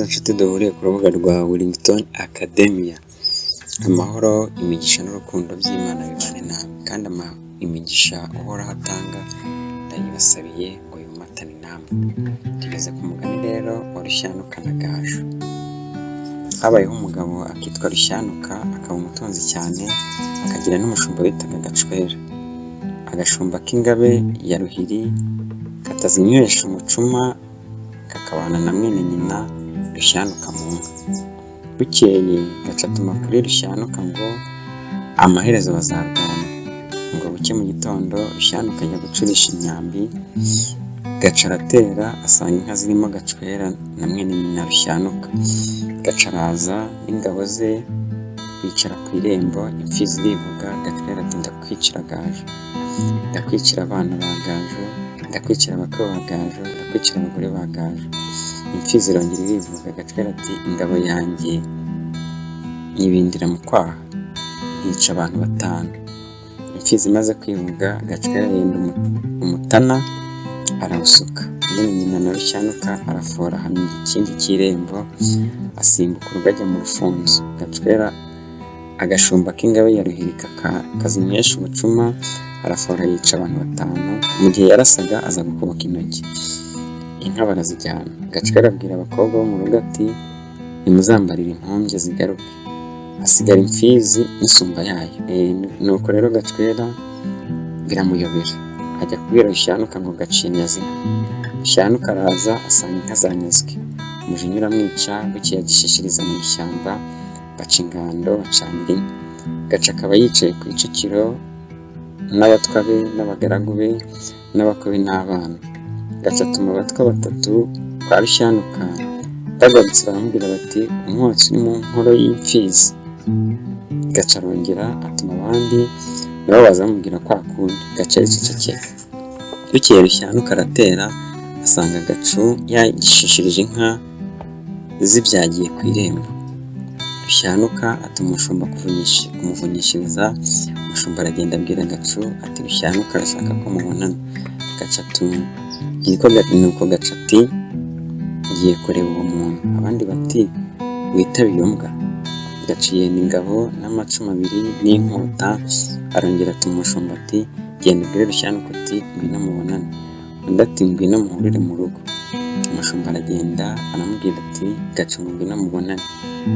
nshuti duhuriye ku rubuga rwa Wellington Academia. Amahoro, imigisha n'urukundo by'Imana bibane namwe, kandi imigisha uhoraho atanga ndayibasabiye ngo yumatane namwe. Tugeze ku mugani rero wa Rushyanuka na Gaju. Habayeho umugabo akitwa Rushyanuka, akaba umutunzi cyane, akagira n'umushumba witaga Gacwera. Agashumba k'ingabe ya Ruhiri katazinywesha umucuma, kakabana na mwene nyina Rushyanuka mu nka. Bukeye gaca atuma kuri Rushyanuka ngo amaherezo bazarwana. Ngo buke mu gitondo Rushyanuka ajya gucurisha imyambi, gaca aratera asanga inka zirimo Gacwera na mwene nyina Rushyanuka. Gaca araza n'ingabo ze bicara ku irembo, imfizi irivuga. Gacwera ati ndakwicira Gaju, ndakwicira abana ba Gaju, ndakwicira abakwe ba Gaju, ndakwicira abagore ba Gaju. Imfizi irongera irivuga. Gacwera ati ingabo yanjye nyibindira mu kwaha, yica abantu 5. Imfizi imaze kwivuga, Gacwera yenda umutana arawusuka. Mwene nyina na Rushyanuka arafora ahamya igikingi cy'irembo, asimbuka urugo ajya mu rufunzo. Gacwera agashumba k'ingabe ya Ruhiri kazinywesha umucuma, arafora yica abantu 5. Mu gihe yarasaga aza gukuboka intoki, inka barazijyana. Gacwera abwira abakobwa bo mu rugo ati nimuzambarire impumbya zigaruke, hasigara imfizi n'isumba yayo. Nuko rero Gacwera biramuyobera, ajya kubwira Rushyanuka ngo gaciye nyazi. Rushyanuka araza asanga inka zanyazwe, umujinya uramwica. Bukeye agishishiriza mu ishyamba, baca ingando bacanira inka. Gaca akaba yicaye ku icukiro n'abatwa be n'abagaragu be n'abakwe be n'abana. Gaca atuma abatwa 3 kwa Rushyanuka, bagarutse baramubwira bati umwotsi uri mu nkoro y'imfizi. Gaca arongera atuma abandi nabo baza bamubwira kwa kundi. Gaca aricecekera. Bukeye Rushyanuka aratera asanga Gacu yagishishirije inka zibyagiye ku irembo. Rushyanuka atuma umushumba kumuvunyishiriza. Umushumba aragenda abwira Gacu ati Rushyanuka arashaka ko mubonana. Gaca nuko Gaca ati ngiye kureba uwo muntu. Abandi bati witabe iyo mbwa. Gaca yenda ingabo n'amacumu 2 n'inkota, arongera atuma umushumba ati genda ubwire Rushyanuka ati ngwino mubonane. Undi ati ngwino muhurire mu rugo. Umushumba aragenda aramubwira ati Gaca ngwino mubonane.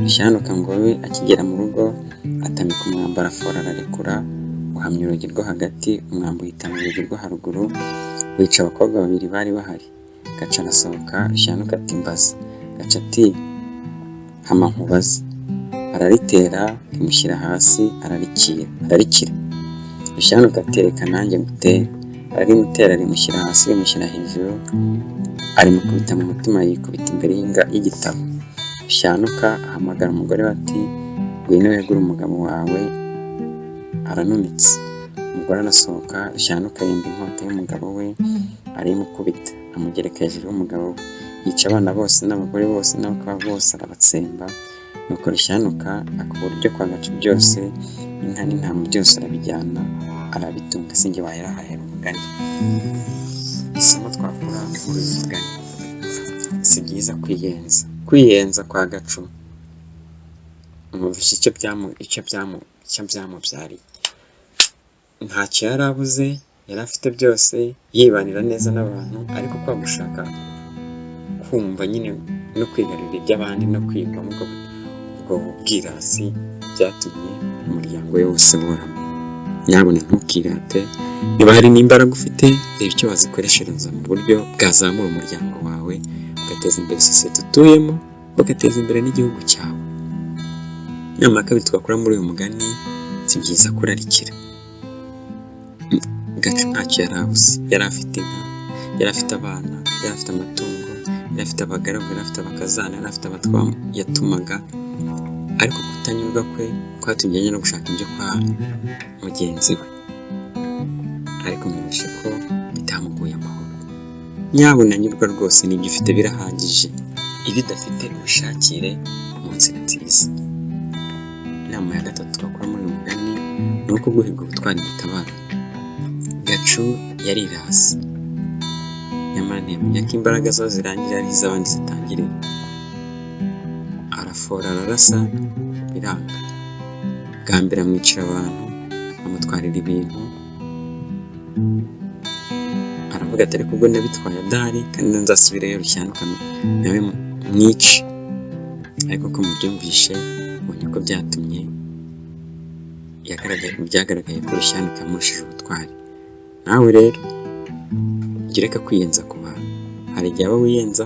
Rushyanuka ngo we akigera mu rugo atamika umwambi, arafora ararekura, uhamya urugi rwo hagati, umwambi uhita mu rugi rwo haruguru, wica abakobwa 2 bari bahari. Gaca arasohoka. Rushyanuka ati mbaza. Gaca ati hama nkubaze. Araritera rimushyira hasi, ararikira. Rushyanuka ati reka nanjye ngutere. Ararimutera rimushyira hasi, rimushyira hejuru, arimukubita mu mutima, yikubita imbere y'igitabo. Rushyanuka ahamagara umugore we ati ngwino wegure umugabo wawe aranunitse. Umugore arasohoka. Rushyanuka yenda inkota y'umugabo we arimukubita, amugereka hejuru y'umugabo we, yica abana bose n'abagore bose n'abakobwa bose arabatsemba. Nuko Rushyanuka akubura ibyo kwa Gacu byose, inka n'intama byose arabijyana arabitunga. Sinjye wahera umugani. Isomo twakura muri uyu mugani: si byiza kwiyenza kwa Gacu. Umuvise icyo byamubyariye. Ntacyo yari abuze, yari afite byose, yibanira neza n'abantu, ariko kwa gushaka kumva nyine no kwigarurira iby'abandi no kwiyumvamo ubwo bwirasi byatumye umuryango we wose borama. Nyabona ntukirate, niba hari n'imbaraga ufite, reba icyo wazikoreshereza mu buryo bwazamura umuryango wawe, ugateza imbere sosiyete utuyemo, ugateza imbere n'igihugu cyawe. Inama ya 2 twakora muri uyu mugani: si byiza kurarikira. Gacu ntacyo yari abuze, yari afite inka, yari afite abana, yari afite amatungo, yari afite abagaragu, yari afite abakazana, yari afite abatwa yatumaga, ariko kutanyurwa kwe kwatumye ajya no gushaka ibyo kwa mugenzi we. Ariko mwumvishe ko bitamuguye amahoro. Nyabona nyurwa rwose, n'ibyo ufite birahagije. Ibidafite ubishakire mu nzira nziza. Inama ya 3 twakora muri uyu mugani ni uko guhiga ubutwari butabara. Gacu yarirasi, nyamara ntiyamenya ko imbaraga zo zirangira ari iz'abandi zitangirira. arafora ararasa biranga. Bwa mbere amwicira abantu, amutwarira ibintu, aravuga ati ariko ubwo nabitwaye adahari kandi nzasubireyo Rushyanuka nawe mwice. Ariko ko mubyumvishe ubonye ko byagaragaye ko Rushyanuka yamurushije ubutwari. Nawe rero jya ureka kwiyenza ku bantu, hari igihe abo wiyenza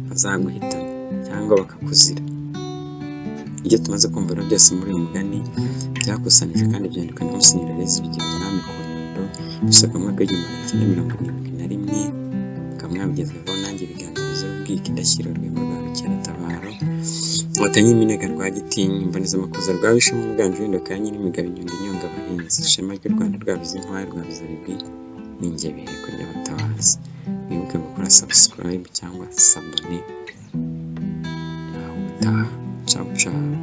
bazaguhitana cyangwa bakakuzira. Ibyo tumaze kumva rero byose muri uyu mugani byakusanije kandi byandikwa na Musenyeri Aloys Bigirumwami ku Nyundo, bisohoka mu mwaka w'1971, mukaba mwabigezweho nanjye ibiganza bizira ubwika indashyikirwa Rwema rwa Rukeratabaro, Nkotanyi y'Iminega Rwagitinywa, Imbonezamakuza rwa Wishema Muganje w'Indoka ya Nyirimigabo Inyundo Inyonga Abahinzi, Ishema ry'u Rwanda rwabize intwari rwabize ibigwi n'ingebeko ry'abatabazi. Mwibuke gukora subscribe cyangwa sabone naho utaha. Ciao ciao.